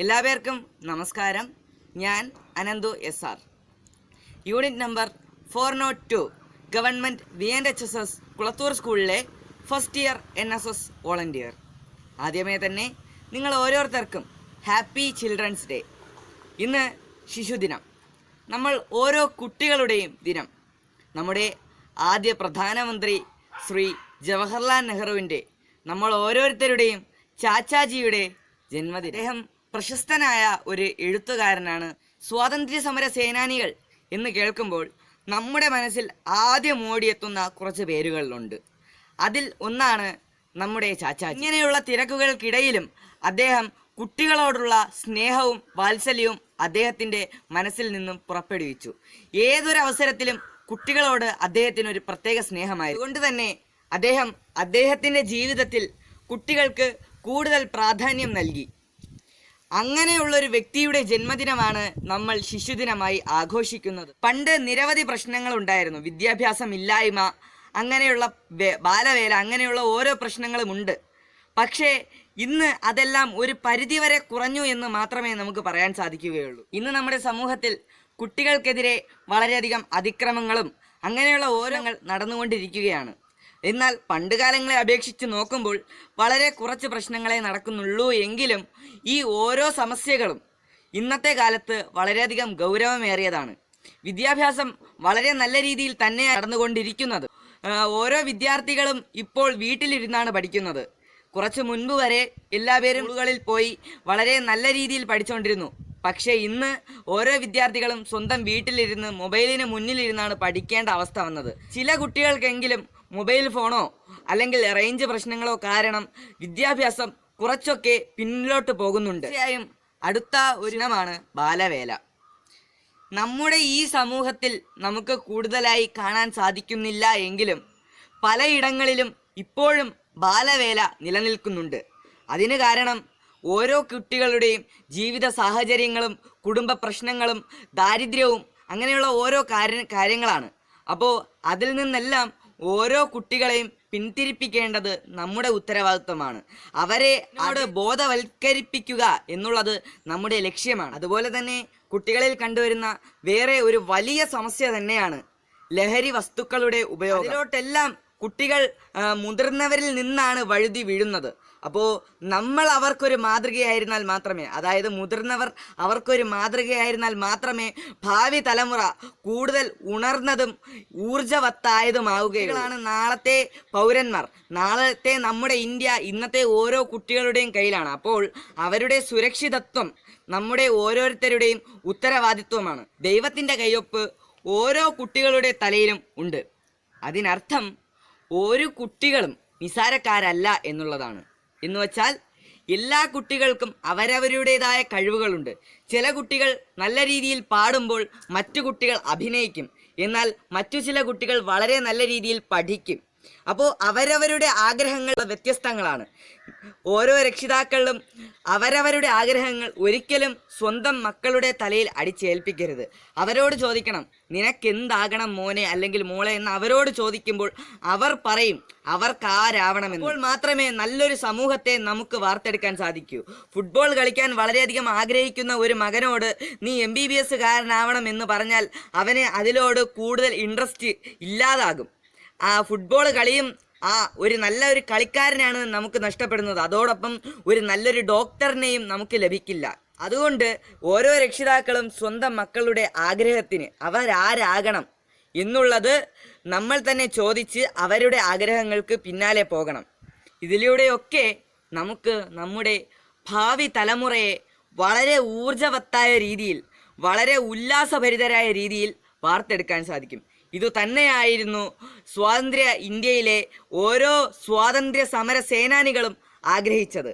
എല്ലാവർക്കും നമസ്കാരം. ഞാൻ Ananthu SR. Unit number 402 government VNHSS Kulathur സ്കൂളിലെ ഫസ്റ്റ് ഇയർ NSS വോളണ്ടിയർ. ആദ്യമേ തന്നെ നിങ്ങൾ ഓരോരുത്തർക്കും ഹാപ്പി ചിൽഡ്രൻസ് ഡേ. ഇന്ന് ശിശുദിനം, നമ്മൾ ഓരോ കുട്ടികളുടെയും ദിനം. നമ്മുടെ ആദ്യ പ്രധാനമന്ത്രി ശ്രീ ജവഹർലാൽ നെഹ്റുവിൻ്റെ, നമ്മൾ ഓരോരുത്തരുടെയും ചാച്ചാജിയുടെ ജന്മദിനം. അദ്ദേഹം പ്രശസ്തനായ ഒരു എഴുത്തുകാരനാണ്. സ്വാതന്ത്ര്യ സമര സേനാനികൾ എന്ന് കേൾക്കുമ്പോൾ നമ്മുടെ മനസ്സിൽ ആദ്യം ഓടിയെത്തുന്ന കുറച്ച് പേരുകളുണ്ട്. അതിൽ ഒന്നാണ് നമ്മുടെ ചാച്ചാജി. ഇങ്ങനെയുള്ള തിരക്കുകൾക്കിടയിലും അദ്ദേഹം കുട്ടികളോടുള്ള സ്നേഹവും വാത്സല്യവും അദ്ദേഹത്തിൻ്റെ മനസ്സിൽ നിന്നും പുറപ്പെടുവിച്ചു. ഏതൊരവസരത്തിലും കുട്ടികളോട് അദ്ദേഹത്തിനൊരു പ്രത്യേക സ്നേഹമായിരുന്നു. അതുകൊണ്ട് തന്നെ അദ്ദേഹത്തിൻ്റെ ജീവിതത്തിൽ കുട്ടികൾക്ക് കൂടുതൽ പ്രാധാന്യം നൽകി. അങ്ങനെയുള്ളൊരു വ്യക്തിയുടെ ജന്മദിനമാണ് നമ്മൾ ശിശുദിനമായി ആഘോഷിക്കുന്നത്. പണ്ട് നിരവധി പ്രശ്നങ്ങൾ ഉണ്ടായിരുന്നു. വിദ്യാഭ്യാസം ഇല്ലായ്മ, അങ്ങനെയുള്ള ബാലവേല, അങ്ങനെയുള്ള ഓരോ പ്രശ്നങ്ങളുമുണ്ട്. പക്ഷേ ഇന്ന് അതെല്ലാം ഒരു പരിധിവരെ കുറഞ്ഞു എന്ന് മാത്രമേ നമുക്ക് പറയാൻ സാധിക്കുകയുള്ളൂ. ഇന്ന് നമ്മുടെ സമൂഹത്തിൽ കുട്ടികൾക്കെതിരെ വളരെയധികം അതിക്രമങ്ങളും അങ്ങനെയുള്ള ഓരോങ്ങൾ നടന്നുകൊണ്ടിരിക്കുകയാണ്. എന്നാൽ പണ്ടുകാലങ്ങളെ അപേക്ഷിച്ച് നോക്കുമ്പോൾ വളരെ കുറച്ച് പ്രശ്നങ്ങളെ നടക്കുന്നുള്ളൂ. എങ്കിലും ഈ ഓരോ സമസ്യകളും ഇന്നത്തെ കാലത്ത് വളരെയധികം ഗൗരവമേറിയതാണ്. വിദ്യാഭ്യാസം വളരെ നല്ല രീതിയിൽ തന്നെ നടന്നുകൊണ്ടിരിക്കുന്നത്. ഓരോ വിദ്യാർത്ഥികളും ഇപ്പോൾ വീട്ടിലിരുന്നാണ് പഠിക്കുന്നത്. കുറച്ച് മുൻപ് വരെ എല്ലാവരും സ്കൂളുകളിൽ പോയി വളരെ നല്ല രീതിയിൽ പഠിച്ചുകൊണ്ടിരുന്നു. പക്ഷേ ഇന്ന് ഓരോ വിദ്യാർത്ഥികളും സ്വന്തം വീട്ടിലിരുന്ന് മൊബൈലിന് മുന്നിലിരുന്നാണ് പഠിക്കേണ്ട അവസ്ഥ വന്നത്. ചില കുട്ടികൾക്കെങ്കിലും മൊബൈൽ ഫോണോ അല്ലെങ്കിൽ റേഞ്ച് പ്രശ്നങ്ങളോ കാരണം വിദ്യാഭ്യാസം കുറച്ചൊക്കെ പിന്നിലോട്ട് പോകുന്നുണ്ട്. തീർച്ചയായും അടുത്ത ഒരു ഇനമാണ് ബാലവേല. നമ്മുടെ ഈ സമൂഹത്തിൽ നമുക്ക് കൂടുതലായി കാണാൻ സാധിക്കുന്നില്ല എങ്കിലും പലയിടങ്ങളിലും ഇപ്പോഴും ബാലവേല നിലനിൽക്കുന്നുണ്ട്. അതിന് കാരണം ഓരോ കുട്ടികളുടെയും ജീവിത സാഹചര്യങ്ങളും കുടുംബ പ്രശ്നങ്ങളും ദാരിദ്ര്യവും അങ്ങനെയുള്ള ഓരോ കാര്യങ്ങളാണ്. അപ്പോൾ അതിൽ നിന്നെല്ലാം ഓരോ കുട്ടികളെയും പിന്തിരിപ്പിക്കേണ്ടത് നമ്മുടെ ഉത്തരവാദിത്വമാണ്. അവരെ ബോധവൽക്കരിപ്പിക്കുക എന്നുള്ളത് നമ്മുടെ ലക്ഷ്യമാണ്. അതുപോലെ തന്നെ കുട്ടികളിൽ കണ്ടുവരുന്ന വേറെ ഒരു വലിയ സമസ്യ തന്നെയാണ് ലഹരി വസ്തുക്കളുടെ ഉപയോഗം. അതിലോട്ടെല്ലാം കുട്ടികൾ മുതിർന്നവരിൽ നിന്നാണ് വഴുതി വീഴുന്നത്. അപ്പോൾ നമ്മൾ അവർക്കൊരു മാതൃകയായിരുന്നാൽ മാത്രമേ, അതായത് മുതിർന്നവർ അവർക്കൊരു മാതൃകയായിരുന്നാൽ മാത്രമേ ഭാവി തലമുറ കൂടുതൽ ഉണർന്നതും ഊർജവത്തായതുമാവുകയുള്ളൂ. നാളത്തെ പൗരന്മാർ, നാളത്തെ നമ്മുടെ ഇന്ത്യ ഇന്നത്തെ ഓരോ കുട്ടികളുടെയും കയ്യിലാണ്. അപ്പോൾ അവരുടെ സുരക്ഷിതത്വം നമ്മുടെ ഓരോരുത്തരുടെയും ഉത്തരവാദിത്വമാണ്. ദൈവത്തിൻ്റെ കയ്യൊപ്പ് ഓരോ കുട്ടികളുടെ തലയിലും ഉണ്ട്. അതിനർത്ഥം ഓരോ കുട്ടികളും നിസാരക്കാരല്ല എന്നുള്ളതാണ്. എന്ന് വച്ചാൽ എല്ലാ കുട്ടികൾക്കും അവരവരുടേതായ കഴിവുകളുണ്ട്. ചില കുട്ടികൾ നല്ല രീതിയിൽ പാടുമ്പോൾ മറ്റു കുട്ടികൾ അഭിനയിക്കും. എന്നാൽ മറ്റു ചില കുട്ടികൾ വളരെ നല്ല രീതിയിൽ പഠിക്കും. അപ്പോൾ അവരവരുടെ ആഗ്രഹങ്ങൾ വ്യത്യസ്തങ്ങളാണ്. ഓരോ രക്ഷിതാക്കളിലും അവരവരുടെ ആഗ്രഹങ്ങൾ ഒരിക്കലും സ്വന്തം മക്കളുടെ തലയിൽ അടിച്ചേൽപ്പിക്കരുത്. അവരോട് ചോദിക്കണം, നിനക്കെന്താകണം മോനെ അല്ലെങ്കിൽ മോളെ എന്ന് അവരോട് ചോദിക്കുമ്പോൾ അവർ പറയും അവർക്കാരാവണമെന്ന്. അപ്പോൾ മാത്രമേ നല്ലൊരു സമൂഹത്തെ നമുക്ക് വാർത്തെടുക്കാൻ സാധിക്കൂ. ഫുട്ബോൾ കളിക്കാൻ വളരെയധികം ആഗ്രഹിക്കുന്ന ഒരു മകനോട് നീ MBBS കാരനാവണം എന്ന് പറഞ്ഞാൽ അവന് അതിലോട് കൂടുതൽ ഇൻട്രസ്റ്റ് ഇല്ലാതാകും. ആ ഫുട്ബോൾ കളിയും ഒരു നല്ലൊരു കളിക്കാരനാണ് നമുക്ക് നഷ്ടപ്പെടുന്നത്. അതോടൊപ്പം ഒരു നല്ലൊരു ഡോക്ടറിനെയും നമുക്ക് ലഭിക്കില്ല. അതുകൊണ്ട് ഓരോ രക്ഷിതാക്കളും സ്വന്തം മക്കളുടെ ആഗ്രഹത്തിന് അവരാരാകണം എന്നുള്ളത് നമ്മൾ തന്നെ ചോദിച്ച് അവരുടെ ആഗ്രഹങ്ങൾക്ക് പിന്നാലെ പോകണം. ഇതിലൂടെയൊക്കെ നമുക്ക് നമ്മുടെ ഭാവി തലമുറയെ വളരെ ഊർജവത്തായ രീതിയിൽ, വളരെ ഉല്ലാസഭരിതരായ രീതിയിൽ വാർത്തെടുക്കാൻ സാധിക്കും. ഇതു തന്നെയായിരുന്നു സ്വാതന്ത്ര്യ ഇന്ത്യയിലെ ഓരോ സ്വാതന്ത്ര്യ സമര സേനാനികളും ആഗ്രഹിച്ചത്.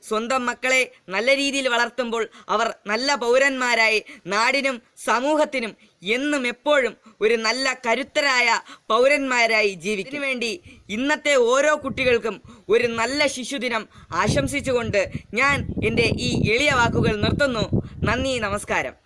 സ്വന്തം മക്കളെ നല്ല രീതിയിൽ വളർത്തുമ്പോൾ അവർ നല്ല പൗരന്മാരായി നാടിനും സമൂഹത്തിനും എന്നും എപ്പോഴും ഒരു നല്ല കരുത്തരായ പൗരന്മാരായി ജീവിക്കും. ഇതിനുവേണ്ടി ഇന്നത്തെ ഓരോ കുട്ടികൾക്കും ഒരു നല്ല ശിശുദിനം ആശംസിച്ചുകൊണ്ട് ഞാൻ എൻ്റെ ഈ എളിയ വാക്കുകൾ നിർത്തുന്നു. നന്ദി, നമസ്കാരം.